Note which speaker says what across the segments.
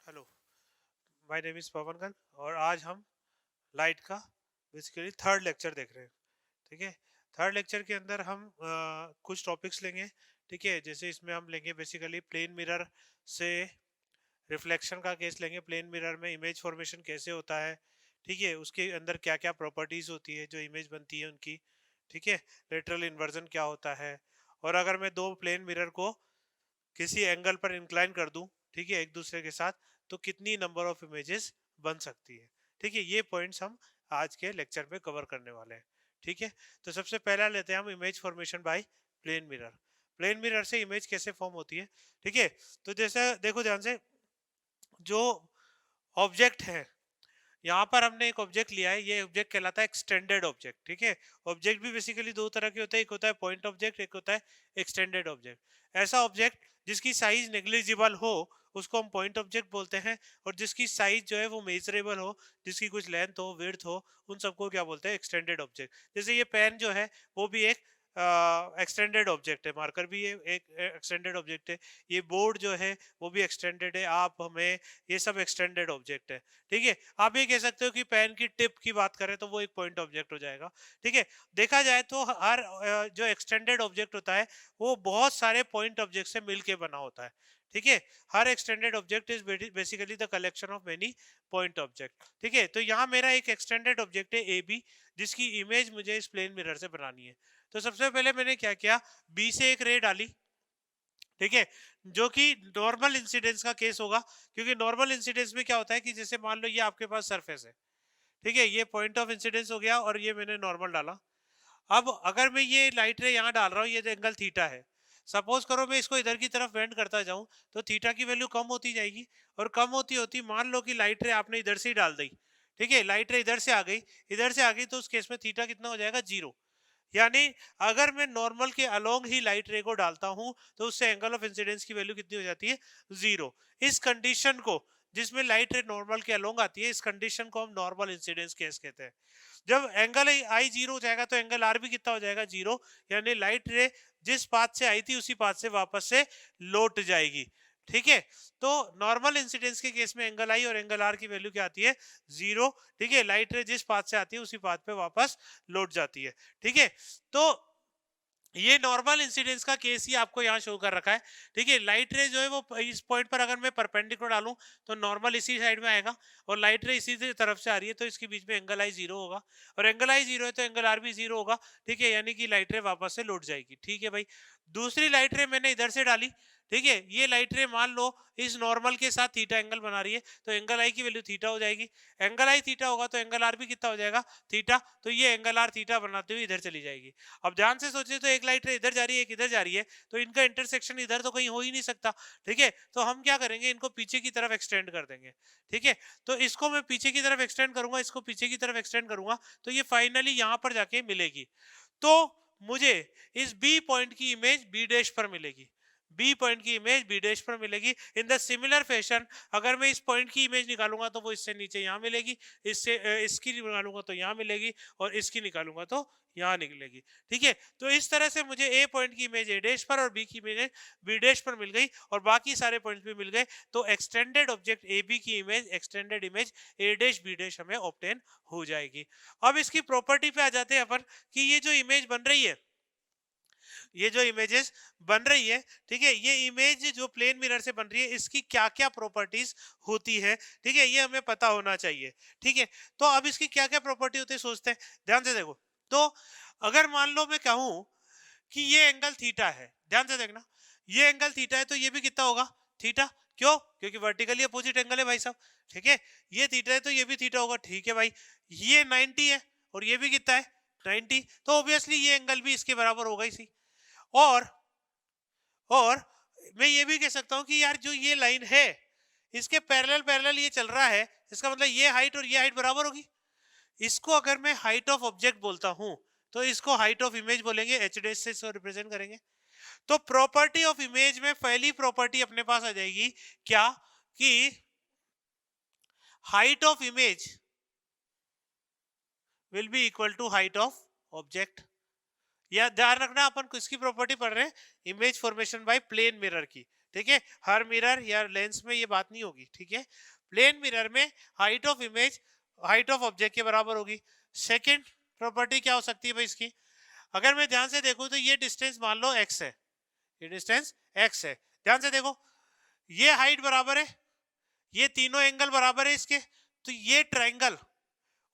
Speaker 1: Hello, my name is पवनगन और आज हम लाइट का बेसिकली थर्ड लेक्चर देख रहे हैं। ठीक है, थर्ड लेक्चर के अंदर हम कुछ टॉपिक्स लेंगे। ठीक है, जैसे इसमें हम लेंगे बेसिकली प्लेन मिरर से रिफ्लेक्शन का केस लेंगे। प्लेन मिरर में इमेज फॉर्मेशन कैसे होता है, ठीक है, उसके अंदर क्या क्या प्रॉपर्टीज होती है जो इमेज बनती है उनकी। ठीक है, लेटरल इन्वर्जन क्या होता है, और अगर मैं दो प्लेन मिरर को किसी एंगल पर इंक्लाइन कर दूं, ठीक है, एक दूसरे के साथ, तो कितनी नंबर ऑफ इमेजेस बन सकती है। ठीक है, ये पॉइंट्स हम आज के लेक्चर में कवर करने वाले हैं। ठीक है, तो सबसे पहला लेते हैं हम image formation by plane mirror. Plane mirror से इमेज कैसे फॉर्म होती है। ठीक है, तो जैसे देखो ध्यान से, जो ऑब्जेक्ट है, यहाँ पर हमने एक ऑब्जेक्ट लिया है, ये ऑब्जेक्ट कहलाता है एक्सटेंडेड ऑब्जेक्ट। ठीक है, ऑब्जेक्ट भी बेसिकली दो तरह के होते हैं, एक होता है पॉइंट ऑब्जेक्ट, एक होता है एक्सटेंडेड ऑब्जेक्ट। ऐसा ऑब्जेक्ट जिसकी साइज नेग्लिजिबल हो उसको हम पॉइंट ऑब्जेक्ट बोलते हैं, और जिसकी साइज जो है वो मेजरेबल हो, जिसकी कुछ लेंथ हो, विड्थ हो, उन सबको क्या बोलते हैं, एक्सटेंडेड ऑब्जेक्ट। जैसे ये पेन जो है वो भी एक एक्सटेंडेड ऑब्जेक्ट है, मार्कर भी ये एक एक्सटेंडेड ऑब्जेक्ट है, ये बोर्ड जो है वो भी एक्सटेंडेड है, आप हमें, ये सब एक्सटेंडेड ऑब्जेक्ट है। ठीक है, आप ये कह सकते हो कि पेन की टिप की बात करें तो वो एक पॉइंट ऑब्जेक्ट हो जाएगा। ठीक है, देखा जाए तो हर जो एक्सटेंडेड ऑब्जेक्ट होता है वो बहुत सारे पॉइंट ऑब्जेक्ट से मिलके बना होता है। ठीक है, हर extended object is basically the collection of many point object. ठीक है, तो यहाँ मेरा एक एक्सटेंडेड ऑब्जेक्ट है ए बी, जिसकी इमेज मुझे इस प्लेन मिरर से बनानी है। तो सबसे पहले मैंने क्या किया, बी से एक रे डाली। ठीक है, जो कि नॉर्मल इंसिडेंस का केस होगा, क्योंकि नॉर्मल इंसिडेंस में क्या होता है कि जैसे मान लो ये आपके पास सरफेस है, ठीक है, ये पॉइंट ऑफ इंसिडेंस हो गया और ये मैंने नॉर्मल डाला। अब अगर मैं ये लाइट रे यहाँ डाल रहा हूँ, ये एंगल थीटा है, सपोज करो मैं इसको इधर की तरफ बेंड करता जाऊं, तो थीटा की वैल्यू कम होती जाएगी, और कम होती होती मान लो कि लाइट रे आपने इधर से ही डाल दी। ठीक है, लाइट रे इधर से आ गई, इधर से आ गई, तो उस केस में थीटा कितना हो जाएगा, जीरो। यानी अगर मैं नॉर्मल के अलोंग ही लाइट रे को डालता हूं तो उससे एंगल ऑफ इंसिडेंस की वैल्यू कितनी हो जाती है, जीरो। इस कंडीशन को, जिसमें लाइट रे नॉर्मल के अलोंग आती है, इस कंडीशन को हम नॉर्मल इंसिडेंस केस कहते हैं। जब एंगल आई जीरो हो जाएगा तो एंगल आर भी कितना हो जाएगा, जीरो। यानी लाइट रे जिस पाथ से आई थी उसी पाथ से वापस से लौट जाएगी। ठीक है, तो नॉर्मल इंसिडेंस के केस में एंगल आई और एंगल आर की वैल्यू क्या आती है, जीरो। ठीक है, लाइट रे जिस पाथ से आती है उसी पाथ पे वापस लौट जाती है। ठीक है, तो ये नॉर्मल इंसिडेंस का केस ही आपको यहाँ शो कर रखा है। ठीक है, लाइट रे जो है वो इस पॉइंट पर अगर मैं परपेंडिकुलर डालूं तो नॉर्मल इसी साइड में आएगा, और लाइट रे इसी तरफ से आ रही है तो इसके बीच में एंगल आई जीरो होगा, और एंगल आई जीरो है तो एंगल आर भी जीरो होगा। ठीक है, यानी कि लाइट रे वापस से लौट जाएगी। ठीक है भाई, दूसरी लाइट रे मैंने इधर से डाली। ठीक है, ये लाइट रे मान लो इस नॉर्मल के साथ थीटा एंगल बना रही है, तो एंगल आई की वैल्यू थीटा हो जाएगी। एंगल आई थीटा होगा तो एंगल आर भी कितना हो जाएगा, थीटा। तो ये एंगल आर थीटा बनाते हुए इधर चली जाएगी। अब ध्यान से सोचिए, तो एक लाइट रे इधर जा रही है, एक इधर जा रही है, तो इनका इंटरसेक्शन इधर तो कहीं हो ही नहीं सकता। ठीक है, तो हम क्या करेंगे, इनको पीछे की तरफ एक्सटेंड कर देंगे। ठीक है, तो इसको मैं पीछे की तरफ एक्सटेंड करूंगा, इसको पीछे की तरफ एक्सटेंड करूंगा, तो ये फाइनली यहां पर जाके मिलेगी। तो मुझे इस बी पॉइंट की इमेज बी डैश पर मिलेगी, बी पॉइंट की इमेज बी डैश पर मिलेगी। इन द सिमिलर फैशन अगर मैं इस पॉइंट की इमेज निकालूंगा तो वो इससे नीचे यहाँ मिलेगी, इससे इसकी निकालूंगा तो यहाँ मिलेगी, और इसकी निकालूंगा तो यहाँ निकलेगी। ठीक है, तो इस तरह से मुझे ए पॉइंट की इमेज ए डैश पर और बी की इमेज बी डैश पर मिल गई, और बाकी सारे पॉइंट्स भी मिल गए। तो एक्सटेंडेड ऑब्जेक्ट ए बी की image, extended image A dash B dash हमें ऑब्टेन हो जाएगी। अब इसकी प्रॉपर्टी पे आ जाते हैं अपन, कि ये जो इमेज बन रही है, ये जो इमेजेस बन रही है, ठीक है, ये इमेज जो प्लेन मिरर से बन रही है इसकी क्या क्या प्रॉपर्टीज होती है, ठीक है, ये हमें पता होना चाहिए। ठीक है, तो अब इसकी क्या क्या प्रॉपर्टी होती है सोचते हैं, ध्यान से देखो। तो अगर मान लो मैं कहूं कि ये एंगल थीटा है, ध्यान से देखना, ये एंगल थीटा है तो ये भी कितना होगा, थीटा। क्यों, क्योंकि वर्टिकली अपोजिट एंगल है भाई साहब। ठीक है, ये थीटा है तो ये भी थीटा होगा। ठीक है भाई, ये 90 है और ये भी कितना है, 90, तो ऑब्वियसली ये एंगल भी इसके बराबर होगा इसी। और और मैं ये भी कह सकता हूं कि यार जो ये लाइन है इसके पैरेलल पैरेलल ये चल रहा है, इसका मतलब ये हाइट और ये हाइट बराबर होगी। इसको अगर मैं हाइट ऑफ ऑब्जेक्ट बोलता हूं तो इसको हाइट ऑफ इमेज बोलेंगे, एच डैश से इसको रिप्रेजेंट करेंगे। तो प्रॉपर्टी ऑफ इमेज में पहली प्रॉपर्टी अपने पास आ जाएगी क्या, कि height of image will be equal to height of object. या ध्यान रखना अपन किसकी प्रॉपर्टी पढ़ रहे हैं, image formation by plane mirror की। ठीक है, हर मिरर या लेंस में ये बात नहीं होगी, ठीक है। प्लेन मिरर में height of image height of object के बराबर होगी। सेकेंड प्रॉपर्टी क्या हो सकती है भाई इसकी, अगर मैं ध्यान से देखूं तो ये डिस्टेंस मान लो x है, ये डिस्टेंस x है, ध्यान से देखो, ये हाइट बराबर है, ये तीनों एंगल बराबर है इसके, तो ये ट्रायंगल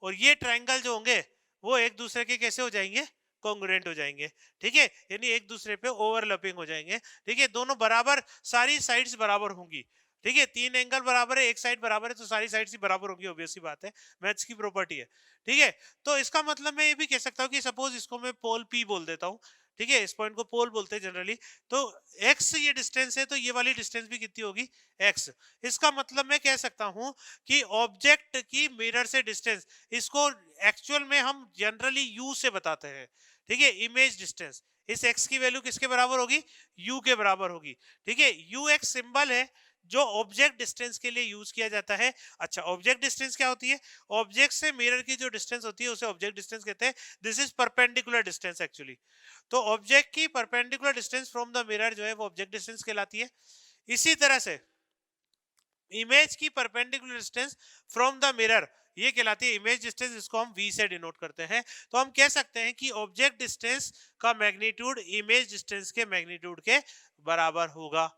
Speaker 1: और ये ट्रायंगल जो होंगे वो एक दूसरे के कैसे हो जाएंगे, कॉन्ग्रुएंट हो जाएंगे, ठीक है, यानी एक दूसरे पे ओवरलैपिंग हो जाएंगे, ठीक है, दोनों बराबर, सारी साइड्स बराबर होंगी, ठीक है, तीन एंगल बराबर है, एक साइड बराबर है, तो सारी साइड्स ही बराबर होंगी, ऑब्वियस सी बात है, मैथ्स की प्रॉपर्टी है, ठीक है। तो इसका मतलब मैं ये भी कह सकता हूँ कि सपोज इसको मैं पोल पी बोल देता हूँ, ठीक है, इस पॉइंट को पोल बोलते हैं जनरली, तो एक्स ये डिस्टेंस है, तो ये वाली डिस्टेंस भी कितनी होगी, एक्स। इसका मतलब मैं कह सकता हूं कि ऑब्जेक्ट की मिरर से डिस्टेंस, इसको एक्चुअल में हम जनरली यू से बताते हैं, ठीक है, इमेज डिस्टेंस, इस x की वैल्यू किसके बराबर होगी, u के बराबर होगी, ठीक है, u एक सिंबल है जो ऑब्जेक्ट डिस्टेंस के लिए यूज किया जाता है। अच्छा, ऑब्जेक्ट डिस्टेंस क्या होती है, ऑब्जेक्ट से मिरर की जो डिस्टेंस होती है उसे ऑब्जेक्ट डिस्टेंस कहते हैं, this is perpendicular distance actually. तो ऑब्जेक्ट की perpendicular distance from the mirror जो है वो ऑब्जेक्ट डिस्टेंस कहलाती है। इसी तरह से इमेज की perpendicular distance from the mirror ये कहलाती है इमेज डिस्टेंस, इसको हम v से डिनोट करते हैं। तो हम कह सकते हैं कि ऑब्जेक्ट डिस्टेंस का मैग्नीट्यूड इमेज डिस्टेंस के मैग्नीट्यूड के बराबर होगा,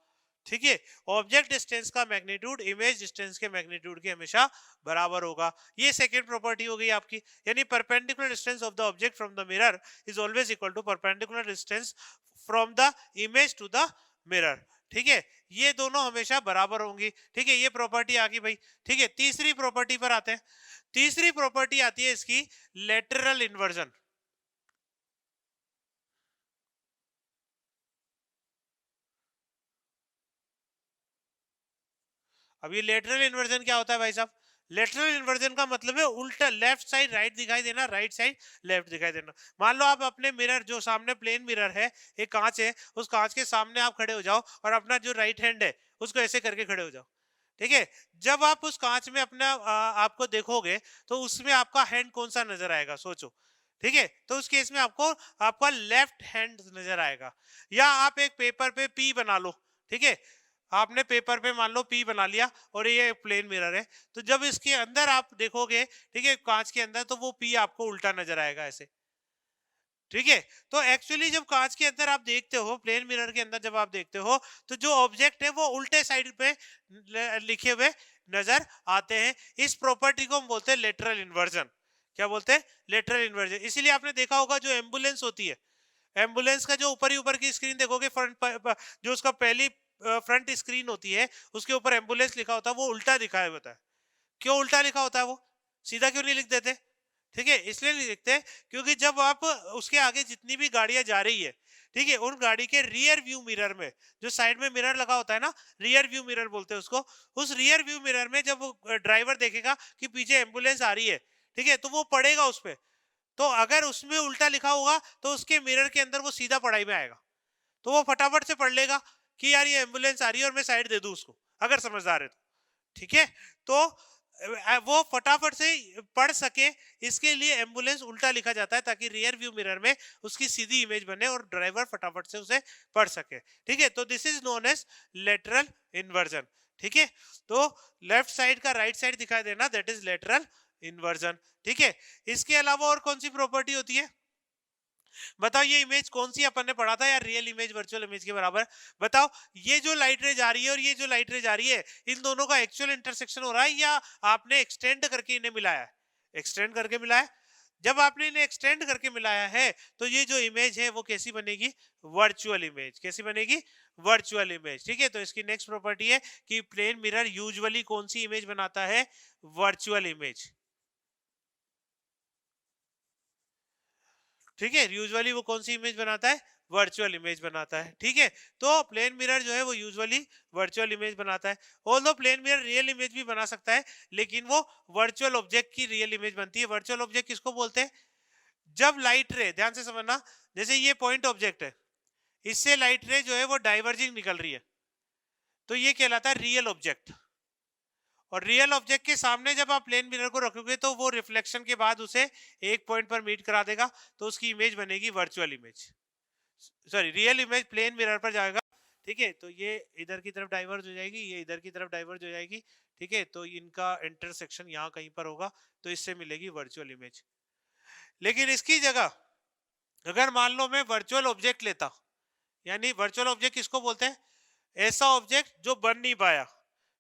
Speaker 1: ठीक है, ऑब्जेक्ट डिस्टेंस का मैग्नीट्यूड इमेज डिस्टेंस के मैग्नीट्यूड के हमेशा बराबर होगा। ये सेकंड प्रॉपर्टी हो गई आपकी, यानी perpendicular distance of the object from the mirror is always equal to perpendicular distance from the image to the mirror, ठीक है, ये दोनों हमेशा बराबर होंगी, ठीक है, ये प्रॉपर्टी आ गई भाई, ठीक है। तीसरी प्रॉपर्टी पर आते हैं, तीसरी प्रॉपर्टी आती है इसकी लेटरल इन्वर्जन। अब ये लेटरल इन्वर्जन क्या होता है भाई साहब, लेटरल इन्वर्जन का मतलब है उल्टा, लेफ्ट साइड राइट दिखाई देना, राइट साइड लेफ्ट दिखाई देना। मान लो आप अपने मिरर जो सामने प्लेन मिरर है, एक कांच है, उस कांच के सामने आप खड़े हो जाओ और अपना जो राइट हैंड है उसको ऐसे करके खड़े हो जाओ, ठीक है, जब आप उस कांच में अपना आपको देखोगे तो उसमें आपका हैंड कौन सा नजर आएगा, सोचो, ठीक है, तो उस केस में आपको आपका लेफ्ट हैंड नजर आएगा। या आप एक पेपर पे पी बना लो, ठीक है, आपने पेपर पे मान लो पी बना लिया और ये प्लेन मिरर है, तो जब इसके अंदर आप देखोगे, ठीक है, कांच के अंदर, तो वो पी आपको उल्टा नजर आएगा ऐसे, ठीक है। तो एक्चुअली जब कांच के अंदर आप देखते हो, प्लेन मिरर के अंदर जब आप देखते हो, तो जो ऑब्जेक्ट है वो उल्टे साइड पे लिखे हुए नजर आते हैं। इस प्रॉपर्टी को हम बोलते हैं लेटरल इन्वर्जन। क्या बोलते हैं, लेटरल इन्वर्जन। इसीलिए आपने देखा होगा जो एम्बुलेंस होती है, एम्बुलेंस का जो ऊपर ही ऊपर की स्क्रीन देखोगे, फ्रंट जो उसका पहली फ्रंट स्क्रीन होती है उसके ऊपर एम्बुलेंस लिखा होता है, वो उल्टा दिखाया होता है। क्यों उल्टा लिखा होता है, वो सीधा क्यों नहीं लिख देते, ठीक है, इसलिए नहीं लिखते क्योंकि जब आप उसके आगे जितनी भी गाड़ियां जा रही है, ठीक है, उन गाड़ी के रियर व्यू मिरर में, जो साइड में मिरर लगा होता है ना, रियर व्यू मिरर बोलते हैं उसको, उस रियर व्यू मिरर में जब ड्राइवर देखेगा कि पीछे एम्बुलेंस आ रही है, ठीक है, तो वो पड़ेगा उस पर, तो अगर उसमें उल्टा लिखा होगा तो उसके मिरर के अंदर वो सीधा पढ़ाई में आएगा, तो वो फटाफट से पढ़ लेगा कि यार ये एम्बुलेंस आ रही है और मैं साइड दे दूं उसको, अगर समझदार है तो, ठीक है। तो वो फटाफट से पढ़ सके, इसके लिए एम्बुलेंस उल्टा लिखा जाता है ताकि रियर व्यू मिरर में उसकी सीधी इमेज बने और ड्राइवर फटाफट से उसे पढ़ सके, ठीक है। तो this is known as lateral inversion, ठीक है। तो लेफ्ट साइड का राइट साइड दिखाई देना, दैट इज लेटरल इन्वर्जन, ठीक है। इसके अलावा और कौन सी प्रॉपर्टी होती है, बताओ, ये इमेज कौन सी अपन ने पढ़ा था यार, रियल इमेज वर्चुअल इमेज के बराबर। बताओ, ये जो लाइट रे जा रही है और ये जो लाइट रे जा रही है, इन दोनों का एक्चुअल इंटरसेक्शन हो रहा है या आपने एक्सटेंड करके इन्हें मिलाया है, एक्सटेंड करके मिलाया। जब आपने इन्हें एक्सटेंड करके मिलाया है तो ये जो इमेज है वो कैसी बनेगी, वर्चुअल इमेज। कैसी बनेगी, वर्चुअल इमेज, ठीक है। तो इसकी नेक्स्ट प्रॉपर्टी है कि प्लेन मिरर यूजुअली कौन सी इमेज बनाता है, वर्चुअल इमेज, ठीक है, यूजुअली वो कौन सी इमेज बनाता है, वर्चुअल इमेज बनाता है, ठीक है। तो प्लेन मिरर जो है वो यूजुअली वर्चुअल इमेज बनाता है। Although plane mirror real image भी बना सकता है, लेकिन वो वर्चुअल ऑब्जेक्ट की रियल इमेज बनती है। वर्चुअल ऑब्जेक्ट किसको बोलते हैं, जब लाइट रे, ध्यान से समझना, जैसे ये पॉइंट ऑब्जेक्ट है, इससे लाइट रे जो है वो डाइवर्जिंग निकल रही है, तो ये कहलाता है रियल ऑब्जेक्ट। और रियल ऑब्जेक्ट के सामने जब आप प्लेन मिरर को रखोगे तो वो रिफ्लेक्शन के बाद उसे एक पॉइंट पर मीट करा देगा, तो उसकी इमेज बनेगी virtual image, sorry real image plane mirror पर जाएगा, ठीक है, तो ये इधर की तरफ डाइवर्ज हो जाएगी, ये इधर की तरफ डाइवर्ज हो जाएगी, ठीक है, तो इनका इंटरसेक्शन यहाँ कहीं पर होगा, तो इससे मिलेगी वर्चुअल इमेज। लेकिन इसकी जगह अगर मान लो मैं वर्चुअल ऑब्जेक्ट लेता, यानी वर्चुअल ऑब्जेक्ट किसको बोलते हैं, ऐसा ऑब्जेक्ट जो बन नहीं पाया,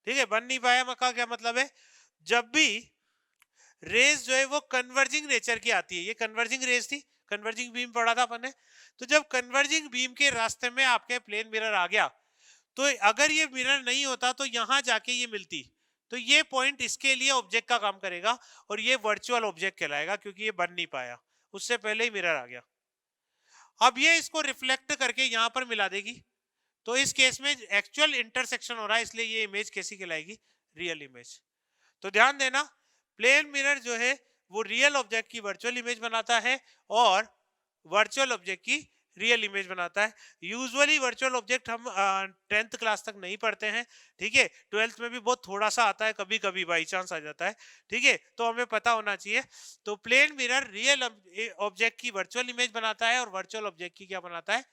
Speaker 1: ठीक है, बन नहीं पाया का क्या मतलब है, जब भी रेज जो है वो कन्वर्जिंग नेचर की आती है, ये कन्वर्जिंग रेज थी, कन्वर्जिंग बीम पढ़ा था अपन ने, तो जब कन्वर्जिंग बीम के रास्ते में आपके प्लेन मिरर आ गया, तो अगर ये मिरर नहीं होता तो यहां जाके ये मिलती, तो ये पॉइंट इसके लिए ऑब्जेक्ट का काम करेगा और ये वर्चुअल ऑब्जेक्ट कहलाएगा, क्योंकि ये बन नहीं पाया, उससे पहले ही मिरर आ गया। अब ये इसको रिफ्लेक्ट करके यहां पर मिला देगी, तो इस केस में एक्चुअल इंटरसेक्शन हो रहा है, इसलिए ये इमेज कैसी कहलाएगी, रियल इमेज। तो ध्यान देना, प्लेन मिरर जो है वो रियल ऑब्जेक्ट की वर्चुअल इमेज बनाता है और वर्चुअल ऑब्जेक्ट की रियल इमेज बनाता है। यूजुअली वर्चुअल ऑब्जेक्ट हम 10th क्लास तक नहीं पढ़ते हैं, ठीक है, 12th में भी बहुत थोड़ा सा आता है, कभी कभी बाई चांस आ जाता है, ठीक है, तो हमें पता होना चाहिए। तो प्लेन मिरर रियल ऑब्जेक्ट की वर्चुअल इमेज बनाता है और वर्चुअल ऑब्जेक्ट की क्या बनाता है,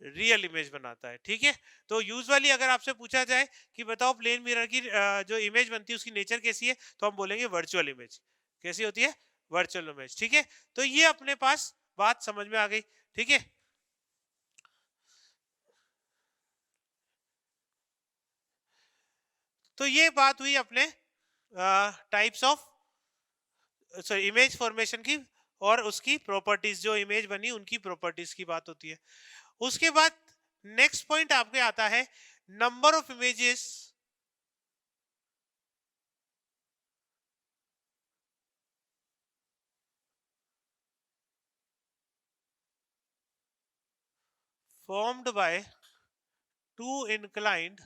Speaker 1: रियल इमेज बनाता है, ठीक है। तो यूजुअली अगर आपसे पूछा जाए कि बताओ प्लेन मिरर की जो इमेज बनती है उसकी नेचर कैसी है, तो हम बोलेंगे वर्चुअल इमेज। कैसी होती है, वर्चुअल इमेज, ठीक है। तो ये अपने पास बात समझ में आ गई, ठीक है। तो ये बात हुई अपने types of sorry image formation की और उसकी प्रॉपर्टीज, जो इमेज बनी उनकी प्रॉपर्टीज की बात होती है। उसके बाद नेक्स्ट पॉइंट आपके आता है number of images formed by two inclined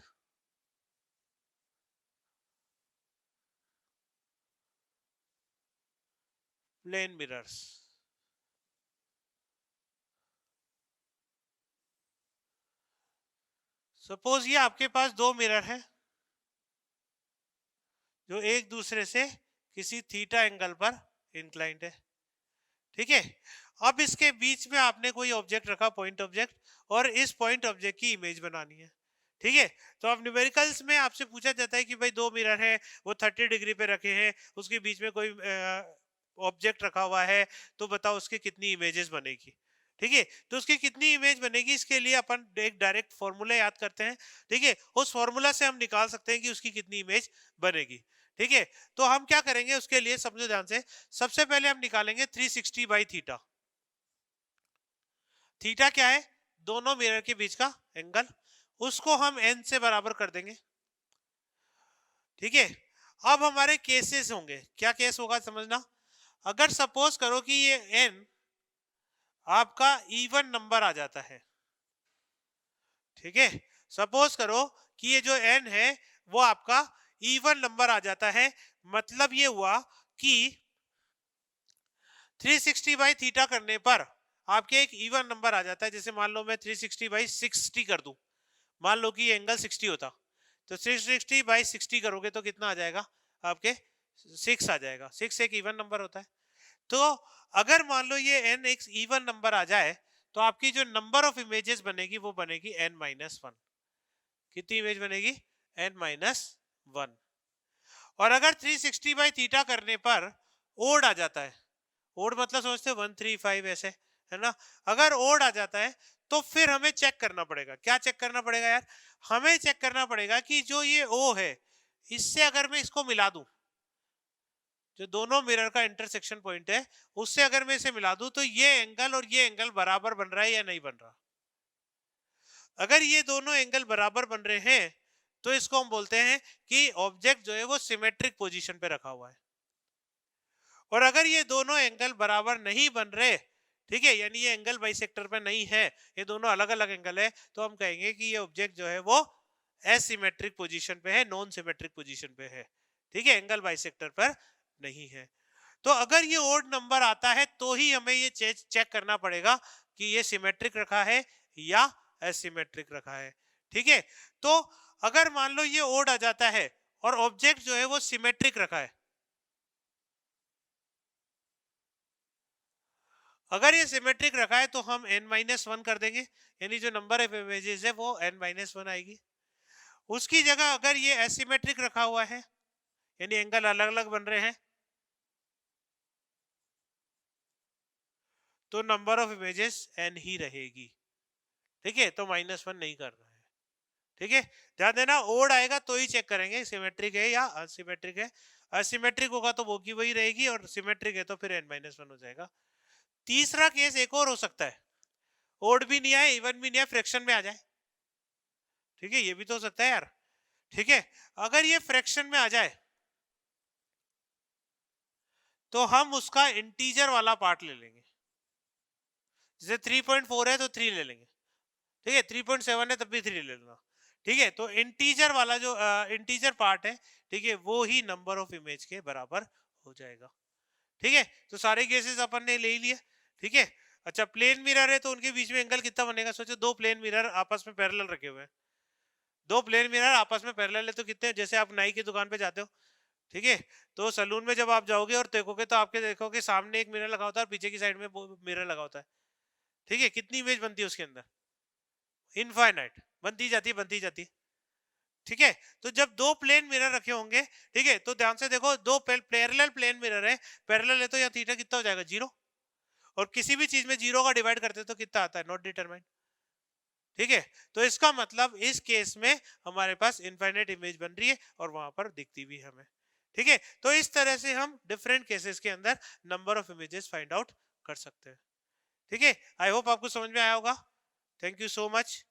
Speaker 1: plane mirrors। Suppose ये आपके पास दो मिरर है जो एक दूसरे से किसी थीटा एंगल पर इंक्लाइंड है, ठीक है। अब इसके बीच में आपने कोई ऑब्जेक्ट रखा, पॉइंट ऑब्जेक्ट, और इस पॉइंट ऑब्जेक्ट की इमेज बनानी है, ठीक है। तो अब न्यूमेरिकल्स में आपसे पूछा जाता है कि भाई दो मिरर है, वो 30 डिग्री पे रखे हैं, उसके बीच में कोई ऑब्जेक्ट रखा हुआ है, तो बताओ उसकी कितनी इमेजेस बनेगी, ठीक है। तो उसकी कितनी इमेज बनेगी, इसके लिए अपन एक डायरेक्ट फॉर्मूला याद करते हैं, ठीक है। उस फॉर्मूला से हम निकाल सकते हैं कि उसकी कितनी इमेज बनेगी, ठीक है। तो हम क्या करेंगे उसके लिए, समझो ध्यान से, सबसे पहले हम निकालेंगे 360 बाई थीटा। थीटा क्या है, दोनों मिरर के बीच का एंगल, उसको हम एन से बराबर कर देंगे, ठीक है। अब हमारे केसेस होंगे, क्या केस होगा समझना, अगर सपोज करो कि ये एन आपका इवन नंबर आ जाता है, ठीक है, सपोज करो कि ये जो एन है वो आपका इवन नंबर आ जाता है, मतलब ये हुआ कि 360 बाई थीटा करने पर आपके एक इवन नंबर आ जाता है। जैसे मान लो मैं 360 बाई 60 कर दूं, मान लो कि ये एंगल 60 होता, तो 360 बाई 60 करोगे तो कितना आ जाएगा आपके, 6 आ जाएगा। 6 एक इवन नंबर होता है। तो अगर मान लो ये n एक इवन नंबर आ जाए, तो आपकी जो नंबर ऑफ इमेजेस बनेगी वो बनेगी n-1। कितनी इमेज बनेगी, n-1। और अगर 360 बाई थीटा करने पर ओड आ जाता है, ओड मतलब समझते हो 135 ऐसे, है ना, अगर ओड आ जाता है तो फिर हमें चेक करना पड़ेगा, क्या चेक करना पड़ेगा यार, हमें चेक करना पड़ेगा कि जो ये ओ है, इससे अगर मैं इसको मिला दूं, जो दोनों मिरर का इंटरसेक्शन पॉइंट है, उससे अगर मैं इसे मिला दूं, तो ये एंगल और ये एंगल बराबर बन रहा है या नहीं बन रहा। अगर ये दोनों एंगल बराबर बन रहे हैं तो इसको हम बोलते हैं कि ऑब्जेक्ट जो है वो सिमेट्रिक पोजीशन पे रखा हुआ है। और अगर ये दोनों एंगल बराबर नहीं बन रहे, ठीक है, यानी ये एंगल बाइसेक्टर पे नहीं है, ये दोनों अलग अलग एंगल है, तो हम कहेंगे कि ये ऑब्जेक्ट जो है वो एसिमेट्रिक पोजीशन पे है, नॉन सिमेट्रिक पोजीशन पे है, ठीक है, एंगल बाइसेक्टर पर नहीं है। तो अगर ये ओड नंबर आता है तो ही हमें ये चेक करना पड़ेगा कि ये सिमेट्रिक रखा है या एसिमेट्रिक रखा है, ठीक है। तो अगर मान लो ये ओड आ जाता है और ऑब्जेक्ट जो है वो सिमेट्रिक रखा है, अगर ये सिमेट्रिक रखा है तो हम n-1 कर देंगे, यानी जो नंबर ऑफ इमेजेस है वो n-1 आएगी। उसकी जगह अगर ये एसिमेट्रिक रखा हुआ है, यानी एंगल अलग अलग बन रहे हैं, तो नंबर ऑफ इमेजेस n ही रहेगी। ठीक है, तो -1 नहीं कर रहा है। ठीक है, ध्यान देना, ओड आएगा तो ही चेक करेंगे सिमेट्रिक है या असिमेट्रिक है। असिमेट्रिक होगा तो वो की वही रहेगी, और सिमेट्रिक है तो फिर n-1 हो जाएगा। तीसरा केस एक और हो सकता है, ओड भी नहीं आए, इवन भी नहीं आए, फ्रैक्शन में आ जाए। ठीक है, ये भी तो हो सकता है यार। ठीक है, अगर ये फ्रैक्शन में आ जाए तो हम उसका इंटीजर वाला पार्ट ले लेंगे। जैसे 3.4 है तो 3 ले लेंगे। ठीक है, 3.7 है तब भी 3 ले लेना। ठीक है, तो इंटीजर वाला जो इंटीजर पार्ट है, ठीक है, वो ही नंबर ऑफ इमेज के बराबर हो जाएगा। ठीक है, तो सारे केसेस अपन ने ले ही लिए। ठीक है, अच्छा, प्लेन मिरर है तो उनके बीच में एंगल कितना बनेगा? सोचो, दो प्लेन मिरर आपस में पैरेलल रखे हुए हैं। दो प्लेन मिरर आपस में पैरेलल है तो कितने? जैसे आप नाई की दुकान पे जाते हो, ठीक है, तो सलून में जब आप जाओगे और देखोगे तो आपके देखोगे सामने एक मिरर लगा होता है और पीछे की साइड में मिरर लगा होता है। ठीक है, कितनी इमेज बनती है उसके अंदर? इनफाइनाइट, बनती जाती है। ठीक है, तो जब दो प्लेन मिरर रखे होंगे, ठीक है, तो ध्यान से देखो, दो पैरेलल प्लेन मिरर है, पैरेलल है तो यहाँ थीटा कितना हो जाएगा? 0। और किसी भी चीज में 0 का डिवाइड करते तो कितना आता है? Not determined. ठीक है, तो इसका मतलब इस केस में हमारे पास इनफाइनाइट इमेज बन रही है और वहां पर दिखती भी हमें। ठीक है, तो इस तरह से हम डिफरेंट केसेस के अंदर number of images find out कर सकते हैं। ठीक है, आई होप आपको समझ में आया होगा। Thank you so much.